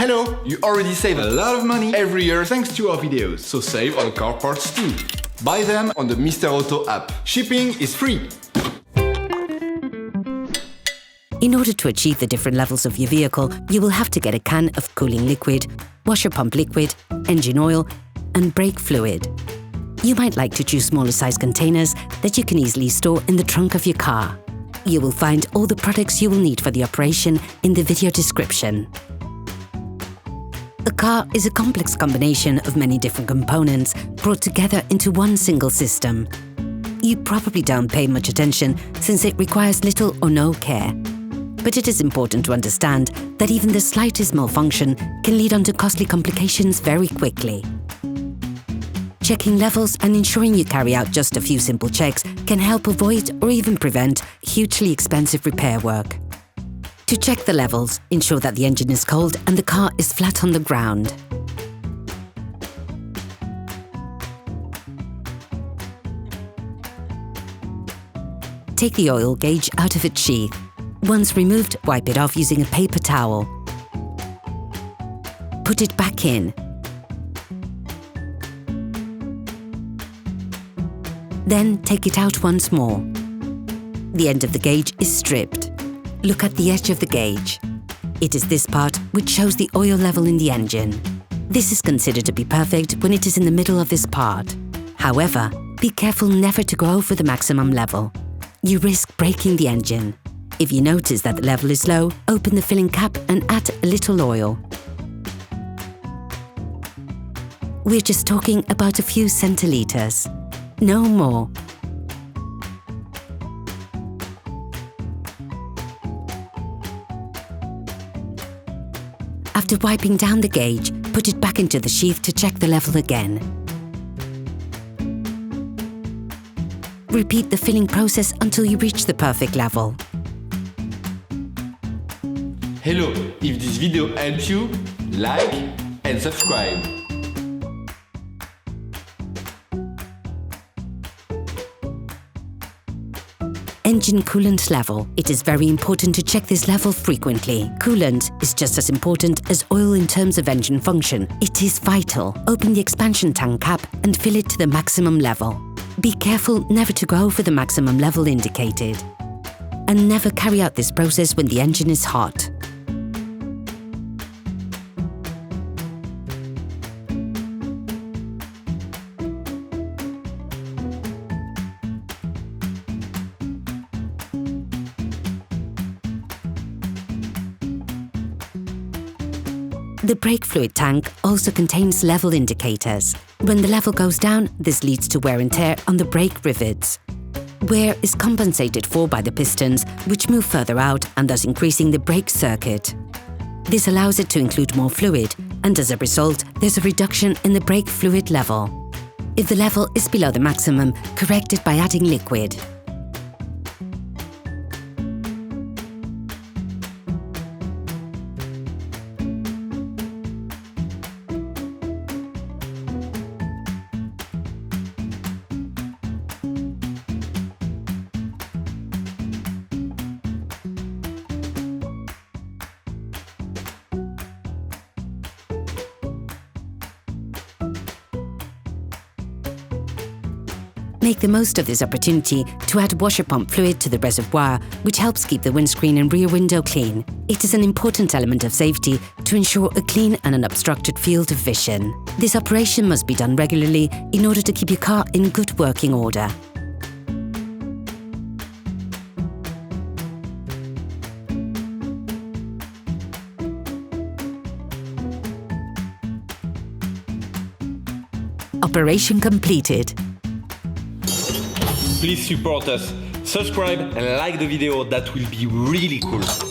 Hello! You already save a lot of money every year thanks to our videos, so save on car parts too. Buy them on the Mr. Auto app. Shipping is free. In order to achieve the different levels of your vehicle, you will have to get a can of cooling liquid, washer pump liquid, engine oil, and brake fluid. You might like to choose smaller size containers that you can easily store in the trunk of your car. You will find all the products you will need for the operation in the video description. A car is a complex combination of many different components brought together into one single system. You probably don't pay much attention since it requires little or no care. But it is important to understand that even the slightest malfunction can lead on to costly complications very quickly. Checking levels and ensuring you carry out just a few simple checks can help avoid or even prevent hugely expensive repair work. To check the levels, ensure that the engine is cold and the car is flat on the ground. Take the oil gauge out of its sheath. Once removed, wipe it off using a paper towel. Put it back in. Then take it out once more. The end of the gauge is stripped. Look at the edge of the gauge. It is this part which shows the oil level in the engine. This is considered to be perfect when it is in the middle of this part. However, be careful never to go over the maximum level. You risk breaking the engine. If you notice that the level is low, open the filling cap and add a little oil. We're just talking about a few centiliters. No more. After wiping down the gauge, put it back into the sheath to check the level again. Repeat the filling process until you reach the perfect level. Hello! If this video helps you, like and subscribe. Engine coolant level. It is very important to check this level frequently. Coolant is just as important as oil in terms of engine function. It is vital. Open the expansion tank cap and fill it to the maximum level. Be careful never to go over the maximum level indicated. And never carry out this process when the engine is hot. The brake fluid tank also contains level indicators. When the level goes down, this leads to wear and tear on the brake rivets. Wear is compensated for by the pistons, which move further out and thus increasing the brake circuit. This allows it to include more fluid, and as a result, there's a reduction in the brake fluid level. If the level is below the maximum, correct it by adding liquid. Make the most of this opportunity to add washer pump fluid to the reservoir, which helps keep the windscreen and rear window clean. It is an important element of safety to ensure a clean and unobstructed field of vision. This operation must be done regularly in order to keep your car in good working order. Operation completed. Please support us, subscribe and like the video, that will be really cool.